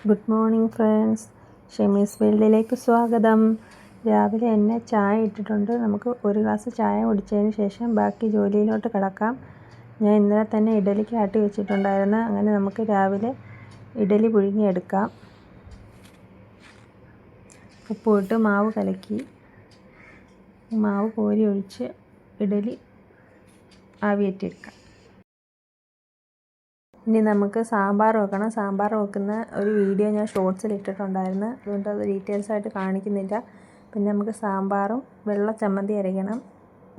Good morning friends, ഷെമീസ് വേൾഡിലേക്ക് സ്വാഗതം. രാവിലെ തന്നെ ചായ ഇട്ടിട്ടുണ്ട്. നമുക്ക് ഒരു ഗ്ലാസ് ചായ കുടിച്ചതിന് ശേഷം ബാക്കി ജോലിയിലോട്ട് കിടക്കാം. ഞാൻ ഇന്നലെ തന്നെ ഇഡലിക്ക് ആട്ടി വെച്ചിട്ടുണ്ടായിരുന്നു. അങ്ങനെ നമുക്ക് രാവിലെ ഇഡലി പുഴുങ്ങിയെടുക്കാം. ഉപ്പിട്ട് മാവ് കലക്കി മാവ് കോരി ഒഴിച്ച് ഇഡലി ആവിയേറ്റിയെടുക്കാം. ഇനി നമുക്ക് സാമ്പാർ വെക്കണം. സാമ്പാർ വെക്കുന്ന ഒരു വീഡിയോ ഞാൻ ഷോർട്സിൽ ഇട്ടിട്ടുണ്ടായിരുന്നു, അതുകൊണ്ട് അത് ഡീറ്റെയിൽസ് ആയിട്ട് കാണിക്കുന്നില്ല. പിന്നെ നമുക്ക് സാമ്പാറും വെള്ള ചമ്മന്തി അരയ്ക്കണം.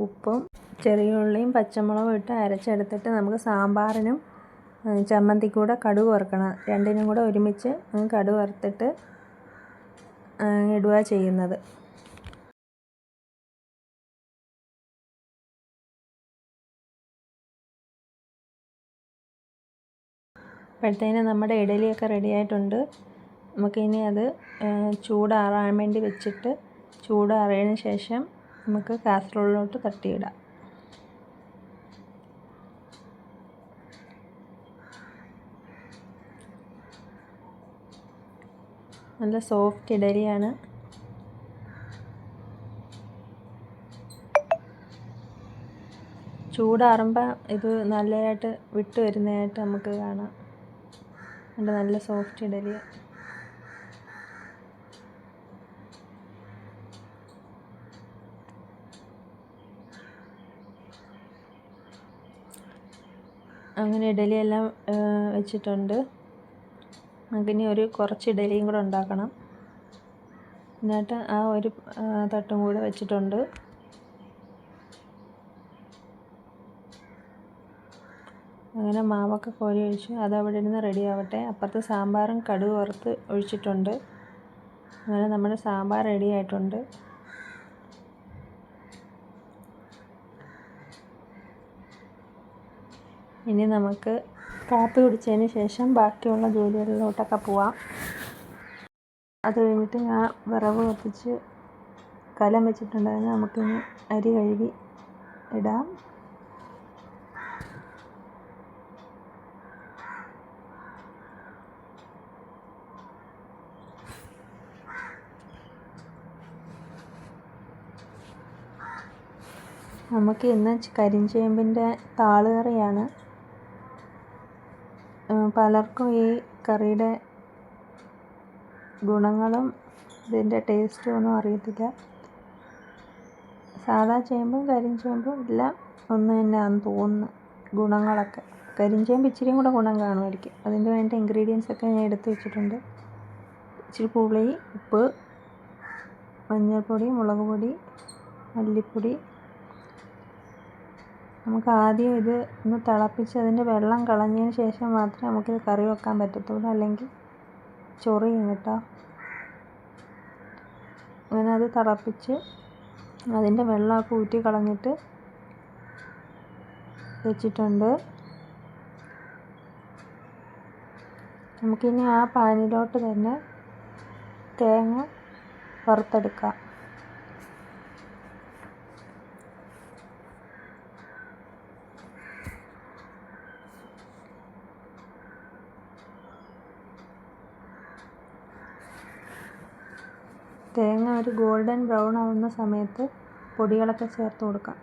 ഉപ്പും ചെറിയ ഉള്ളിയും പച്ചമുളകും ഇട്ട് അരച്ചെടുത്തിട്ട് നമുക്ക് സാമ്പാറിനും ചമ്മന്തിക്കും കൂടെ കടുക് വറുക്കണം. രണ്ടിനും കൂടെ ഒരുമിച്ച് കടുക് വറുത്തിട്ട് ഇടുക ചെയ്യുന്നത്. അപ്പോഴത്തേന് നമ്മുടെ ഇഡലിയൊക്കെ റെഡി ആയിട്ടുണ്ട്. നമുക്കിനി അത് ചൂടാറാൻ വേണ്ടി വെച്ചിട്ട് ചൂടാറിയതിന് ശേഷം നമുക്ക് കാസറോളിലോട്ട് തട്ടിയിടാം. നല്ല സോഫ്റ്റ് ഇഡലിയാണ്. ചൂടാറുമ്പോൾ ഇത് നല്ലതായിട്ട് വിട്ട് വരുന്നതായിട്ട് നമുക്ക് കാണാം. നല്ല സോഫ്റ്റ് ഇഡലി. അങ്ങനെ ഇഡലിയെല്ലാം വെച്ചിട്ടുണ്ട്. നമുക്കിനി കുറച്ച് ഇഡലിയും കൂടെ ഉണ്ടാക്കണം. എന്നിട്ട് ആ ഒരു തട്ടും കൂടെ വെച്ചിട്ടുണ്ട്. അങ്ങനെ മാവൊക്കെ കോരി ഒഴിച്ചു. അത് അവിടെ ഇരുന്ന് റെഡി ആവട്ടെ. അപ്പുറത്ത് സാമ്പാറും കടുക് വറുത്ത് ഒഴിച്ചിട്ടുണ്ട്. അങ്ങനെ നമ്മുടെ സാമ്പാർ റെഡി ആയിട്ടുണ്ട്. ഇനി നമുക്ക് കാപ്പി കുടിച്ചതിന് ശേഷം ബാക്കിയുള്ള ജോലികളിലോട്ടൊക്കെ പോവാം. അത് കഴിഞ്ഞിട്ട് ഞാൻ വിറക് കത്തിച്ച് കലം വെച്ചിട്ടുണ്ടായിരുന്നു. നമുക്കിനി അരി കഴുകി ഇടാം. നമുക്ക് ഇന്ന് കരിഞ്ചേമ്പിൻ്റെ താളുകറിയാണ്. പലർക്കും ഈ കറിയുടെ ഗുണങ്ങളും ഇതിൻ്റെ ടേസ്റ്റും ഒന്നും അറിയത്തില്ല. സാദാ ചേമ്പും കരിഞ്ചേമ്പും എല്ലാം ഒന്ന് തന്നെയാണെന്ന് തോന്നുന്നു ഗുണങ്ങളൊക്കെ. കരിഞ്ചേമ്പ് ഇച്ചിരിയും കൂടെ ഗുണം കാണുമായിരിക്കും. അതിന് വേണ്ട ഇൻഗ്രീഡിയൻസ് ഒക്കെ ഞാൻ എടുത്ത് വെച്ചിട്ടുണ്ട്. ഇച്ചിരി പുളി, ഉപ്പ്, മഞ്ഞൾപ്പൊടി, മുളക് പൊടി, മല്ലിപ്പൊടി. നമുക്ക് ആദ്യം ഇത് ഒന്ന് തിളപ്പിച്ച് അതിൻ്റെ വെള്ളം കളഞ്ഞതിന് ശേഷം മാത്രമേ നമുക്കിത് കറി വെക്കാൻ പറ്റത്തുള്ളൂ, അല്ലെങ്കിൽ ചൊറിയും കേട്ടോ. അങ്ങനെ അത് തിളപ്പിച്ച് അതിൻ്റെ വെള്ളമൊക്കെ ഊറ്റി കളഞ്ഞിട്ട് വെച്ചിട്ടുണ്ട്. നമുക്കിനി ആ പാനിലോട്ട് തന്നെ തേങ്ങ വറുത്തെടുക്കാം. തേങ്ങ ഒരു ഗോൾഡൻ ബ്രൗൺ ആവുന്ന സമയത്ത് പൊടികളൊക്കെ ചേർത്ത് കൊടുക്കാം.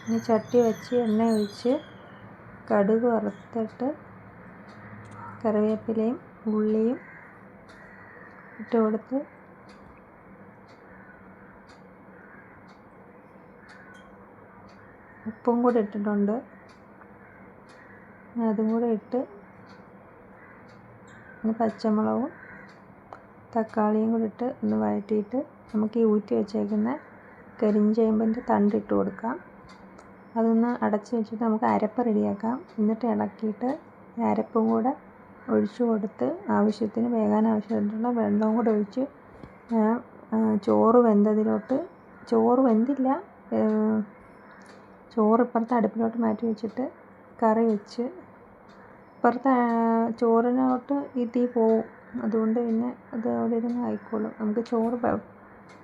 ഇനി ചട്ടി വെച്ച് എണ്ണ ഒഴിച്ച് കടുക് വറുത്തിട്ട് കറിവേപ്പിലയും ഉള്ളിയും ഇട്ട് കൊടുത്ത് ഉപ്പും കൂടെ ഇട്ടിട്ടുണ്ട്. അതും കൂടെ ഇട്ട് പച്ചമുളകും തക്കാളിയും കൂടി ഇട്ട് ഒന്ന് വഴറ്റിയിട്ട് നമുക്ക് ഈ ഊറ്റി വെച്ചേക്കുന്ന കരിഞ്ചേമ്പിൻ്റെ തണ്ടിട്ട് കൊടുക്കാം. അതൊന്ന് അടച്ച് വെച്ചിട്ട് നമുക്ക് അരപ്പ് റെഡിയാക്കാം. എന്നിട്ട് ഇളക്കിയിട്ട് അരപ്പും കൂടെ ഒഴിച്ചു കൊടുത്ത് ആവശ്യത്തിന് വേകാൻ ആവശ്യമായിട്ടുള്ള വെള്ളവും കൂടെ ഒഴിച്ച് ചോറ് വെന്തതിലോട്ട്, ചോറ് വെന്തില്ല, ചോറ് ഇപ്പുറത്തെ അടുപ്പിലോട്ട് മാറ്റി വെച്ചിട്ട് കറി വെച്ച് ഇപ്പുറത്തെ ചോറിനോട്ട് ഈ തീ പോവും. അതുകൊണ്ട് പിന്നെ അത് അവിടെ ഇരുന്ന് ആയിക്കോളും. നമുക്ക് ചോറ്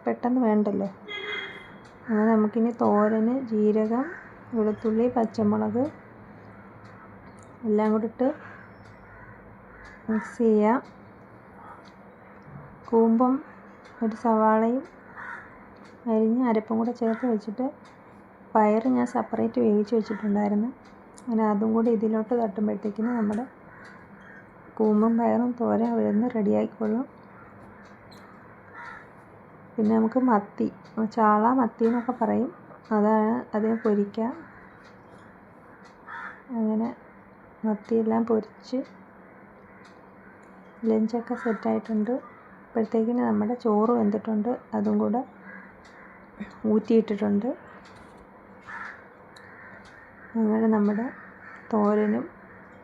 പെട്ടെന്ന് വേണ്ടല്ലോ. അങ്ങനെ നമുക്കിനി തോരന് ജീരകം, വെളുത്തുള്ളി, പച്ചമുളക് എല്ലാം കൂടി ഇട്ട് മിക്സ് ചെയ്യാം. കൂമ്പും ഒരു സവാളയും അരിഞ്ഞ് അരപ്പും കൂടെ ചേർത്ത് വെച്ചിട്ട് പയർ ഞാൻ സെപ്പറേറ്റ് വേവിച്ച് വെച്ചിട്ടുണ്ടായിരുന്നു. അങ്ങനെ അതും കൂടി ഇതിലോട്ട് തട്ടുമ്പോഴത്തേക്കിന് നമ്മുടെ കൂമ്പും പയറും തോരൻ അവിടെ റെഡിയായിക്കൊള്ളും. പിന്നെ നമുക്ക് മത്തി, ചാള മത്തി എന്നൊക്കെ പറയും, അതിനെ പൊരിക്കാം. അങ്ങനെ മത്തിയെല്ലാം പൊരിച്ച് ലഞ്ചൊക്കെ സെറ്റായിട്ടുണ്ട്. അപ്പോഴത്തേക്കിന് നമ്മുടെ ചോറ് വെന്തിട്ടുണ്ട്, അതും കൂടെ ഊറ്റിയിട്ടിട്ടുണ്ട്. അങ്ങനെ നമ്മുടെ തോരനും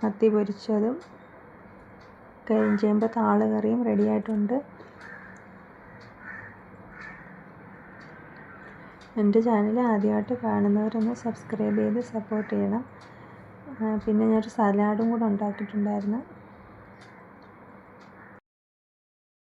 മത്തി പൊരിച്ചതും കരിഞ്ചേമ്പ് താള് കറിയും റെഡിയായിട്ടുണ്ട്. എൻ്റെ ചാനൽ ആദ്യമായിട്ട് കാണുന്നവരൊന്ന് സബ്സ്ക്രൈബ് ചെയ്ത് സപ്പോർട്ട് ചെയ്യണം. പിന്നെ ഞാനൊരു സലാഡും കൂടെ ഉണ്ടാക്കിയിട്ടുണ്ടായിരുന്നു.